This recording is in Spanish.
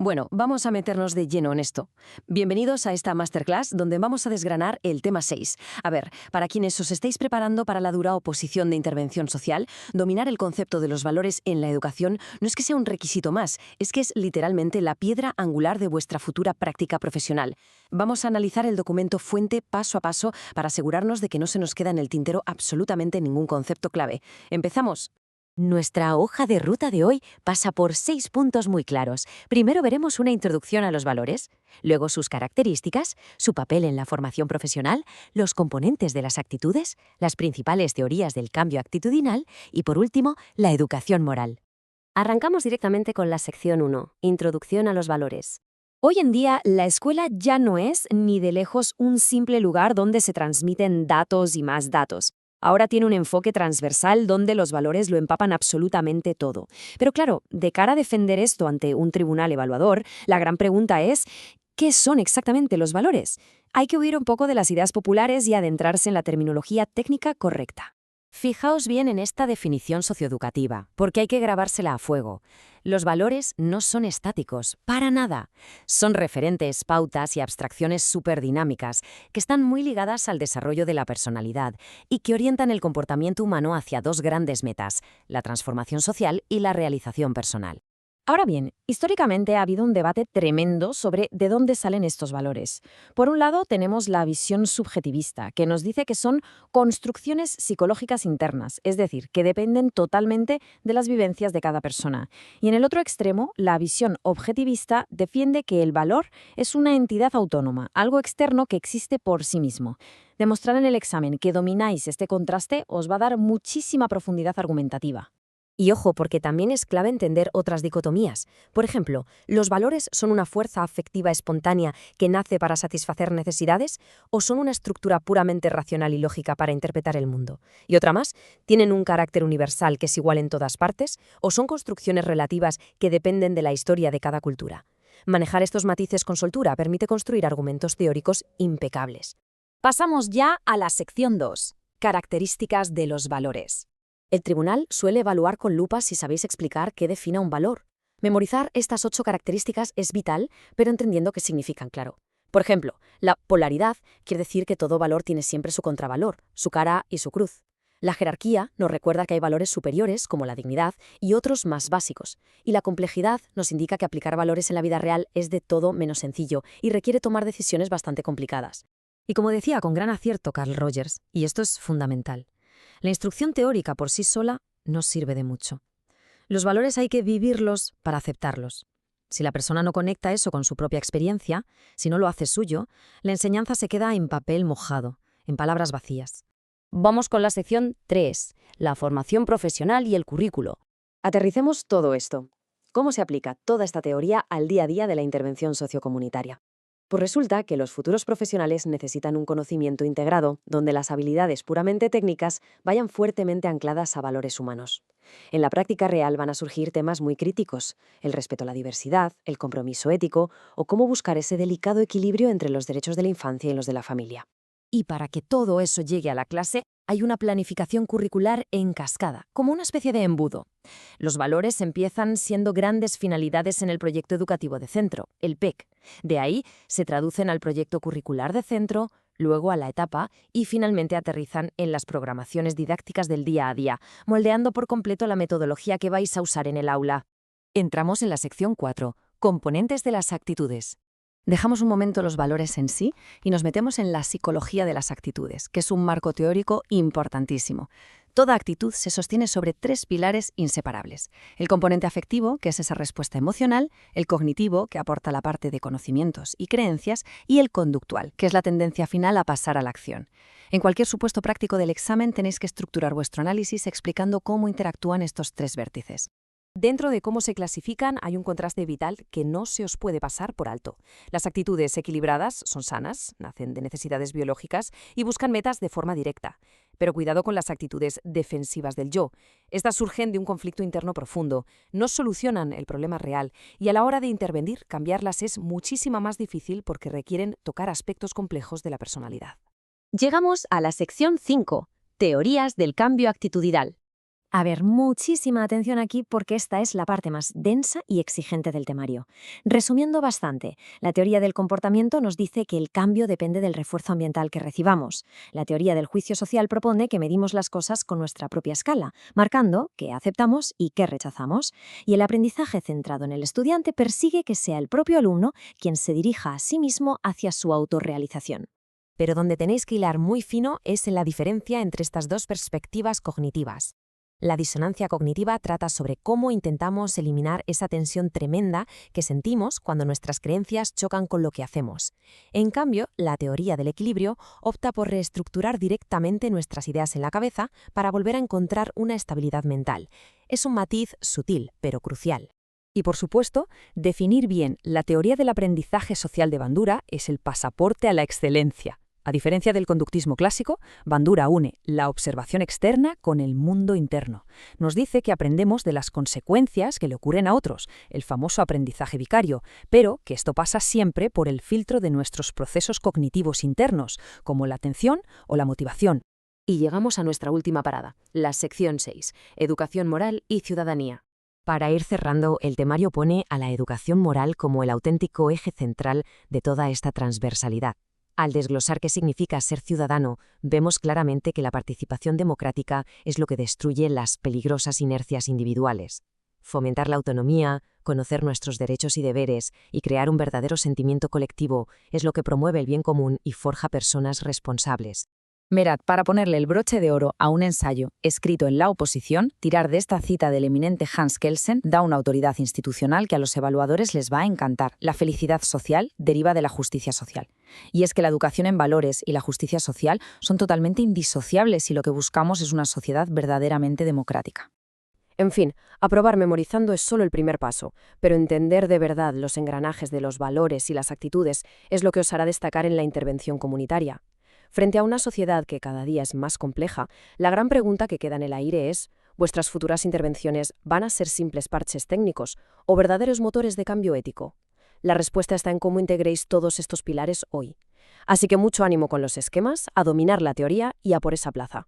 Bueno, vamos a meternos de lleno en esto. Bienvenidos a esta masterclass donde vamos a desgranar el tema 6. A ver, para quienes os estéis preparando para la dura oposición de intervención social, dominar el concepto de los valores en la educación no es que sea un requisito más, es que es literalmente la piedra angular de vuestra futura práctica profesional. Vamos a analizar el documento fuente paso a paso para asegurarnos de que no se nos queda en el tintero absolutamente ningún concepto clave. ¿Empezamos? Nuestra hoja de ruta de hoy pasa por 6 puntos muy claros. Primero veremos una introducción a los valores, luego sus características, su papel en la formación profesional, los componentes de las actitudes, las principales teorías del cambio actitudinal y, por último, la educación moral. Arrancamos directamente con la sección 1, Introducción a los valores. Hoy en día, la escuela ya no es ni de lejos un simple lugar donde se transmiten datos y más datos. Ahora tiene un enfoque transversal donde los valores lo empapan absolutamente todo. Pero claro, de cara a defender esto ante un tribunal evaluador, la gran pregunta es, ¿qué son exactamente los valores? Hay que huir un poco de las ideas populares y adentrarse en la terminología técnica correcta. Fijaos bien en esta definición socioeducativa, porque hay que grabársela a fuego. Los valores no son estáticos, para nada. Son referentes, pautas y abstracciones superdinámicas que están muy ligadas al desarrollo de la personalidad y que orientan el comportamiento humano hacia dos grandes metas, la transformación social y la realización personal. Ahora bien, históricamente ha habido un debate tremendo sobre de dónde salen estos valores. Por un lado, tenemos la visión subjetivista, que nos dice que son construcciones psicológicas internas, es decir, que dependen totalmente de las vivencias de cada persona. Y en el otro extremo, la visión objetivista defiende que el valor es una entidad autónoma, algo externo que existe por sí mismo. Demostrar en el examen que domináis este contraste os va a dar muchísima profundidad argumentativa. Y ojo, porque también es clave entender otras dicotomías. Por ejemplo, ¿los valores son una fuerza afectiva espontánea que nace para satisfacer necesidades o son una estructura puramente racional y lógica para interpretar el mundo? Y otra más, ¿tienen un carácter universal que es igual en todas partes o son construcciones relativas que dependen de la historia de cada cultura? Manejar estos matices con soltura permite construir argumentos teóricos impecables. Pasamos ya a la sección 2, características de los valores. El tribunal suele evaluar con lupa si sabéis explicar qué define un valor. Memorizar estas 8 características es vital, pero entendiendo qué significan, claro. Por ejemplo, la polaridad quiere decir que todo valor tiene siempre su contravalor, su cara y su cruz. La jerarquía nos recuerda que hay valores superiores, como la dignidad, y otros más básicos. Y la complejidad nos indica que aplicar valores en la vida real es de todo menos sencillo y requiere tomar decisiones bastante complicadas. Y como decía con gran acierto Carl Rogers, y esto es fundamental, la instrucción teórica por sí sola no sirve de mucho. Los valores hay que vivirlos para aceptarlos. Si la persona no conecta eso con su propia experiencia, si no lo hace suyo, la enseñanza se queda en papel mojado, en palabras vacías. Vamos con la sección 3, la formación profesional y el currículo. Aterricemos todo esto. ¿Cómo se aplica toda esta teoría al día a día de la intervención sociocomunitaria? Pues resulta que los futuros profesionales necesitan un conocimiento integrado donde las habilidades puramente técnicas vayan fuertemente ancladas a valores humanos. En la práctica real van a surgir temas muy críticos, el respeto a la diversidad, el compromiso ético o cómo buscar ese delicado equilibrio entre los derechos de la infancia y los de la familia. Y para que todo eso llegue a la clase, hay una planificación curricular en cascada, como una especie de embudo. Los valores empiezan siendo grandes finalidades en el proyecto educativo de centro, el PEC. De ahí se traducen al proyecto curricular de centro, luego a la etapa y finalmente aterrizan en las programaciones didácticas del día a día, moldeando por completo la metodología que vais a usar en el aula. Entramos en la sección 4, componentes de las actitudes. Dejamos un momento los valores en sí y nos metemos en la psicología de las actitudes, que es un marco teórico importantísimo. Toda actitud se sostiene sobre 3 pilares inseparables. El componente afectivo, que es esa respuesta emocional, el cognitivo, que aporta la parte de conocimientos y creencias, y el conductual, que es la tendencia final a pasar a la acción. En cualquier supuesto práctico del examen tenéis que estructurar vuestro análisis explicando cómo interactúan estos 3 vértices. Dentro de cómo se clasifican hay un contraste vital que no se os puede pasar por alto. Las actitudes equilibradas son sanas, nacen de necesidades biológicas y buscan metas de forma directa. Pero cuidado con las actitudes defensivas del yo. Estas surgen de un conflicto interno profundo, no solucionan el problema real y a la hora de intervenir, cambiarlas es muchísimo más difícil porque requieren tocar aspectos complejos de la personalidad. Llegamos a la sección 5, teorías del cambio actitudinal. A ver, muchísima atención aquí porque esta es la parte más densa y exigente del temario. Resumiendo bastante, la teoría del comportamiento nos dice que el cambio depende del refuerzo ambiental que recibamos. La teoría del juicio social propone que medimos las cosas con nuestra propia escala, marcando qué aceptamos y qué rechazamos. Y el aprendizaje centrado en el estudiante persigue que sea el propio alumno quien se dirija a sí mismo hacia su autorrealización. Pero donde tenéis que hilar muy fino es en la diferencia entre estas dos perspectivas cognitivas. La disonancia cognitiva trata sobre cómo intentamos eliminar esa tensión tremenda que sentimos cuando nuestras creencias chocan con lo que hacemos. En cambio, la teoría del equilibrio opta por reestructurar directamente nuestras ideas en la cabeza para volver a encontrar una estabilidad mental. Es un matiz sutil, pero crucial. Y por supuesto, definir bien la teoría del aprendizaje social de Bandura es el pasaporte a la excelencia. A diferencia del conductismo clásico, Bandura une la observación externa con el mundo interno. Nos dice que aprendemos de las consecuencias que le ocurren a otros, el famoso aprendizaje vicario, pero que esto pasa siempre por el filtro de nuestros procesos cognitivos internos, como la atención o la motivación. Y llegamos a nuestra última parada, la sección 6, Educación moral y ciudadanía. Para ir cerrando, el temario pone a la educación moral como el auténtico eje central de toda esta transversalidad. Al desglosar qué significa ser ciudadano, vemos claramente que la participación democrática es lo que destruye las peligrosas inercias individuales. Fomentar la autonomía, conocer nuestros derechos y deberes y crear un verdadero sentimiento colectivo es lo que promueve el bien común y forja personas responsables. Mirad, para ponerle el broche de oro a un ensayo escrito en la oposición, tirar de esta cita del eminente Hans Kelsen da una autoridad institucional que a los evaluadores les va a encantar. La felicidad social deriva de la justicia social. Y es que la educación en valores y la justicia social son totalmente indisociables si lo que buscamos es una sociedad verdaderamente democrática. En fin, aprobar memorizando es solo el primer paso, pero entender de verdad los engranajes de los valores y las actitudes es lo que os hará destacar en la intervención comunitaria. Frente a una sociedad que cada día es más compleja, la gran pregunta que queda en el aire es: ¿vuestras futuras intervenciones van a ser simples parches técnicos o verdaderos motores de cambio ético? La respuesta está en cómo integréis todos estos pilares hoy. Así que mucho ánimo con los esquemas, a dominar la teoría y a por esa plaza.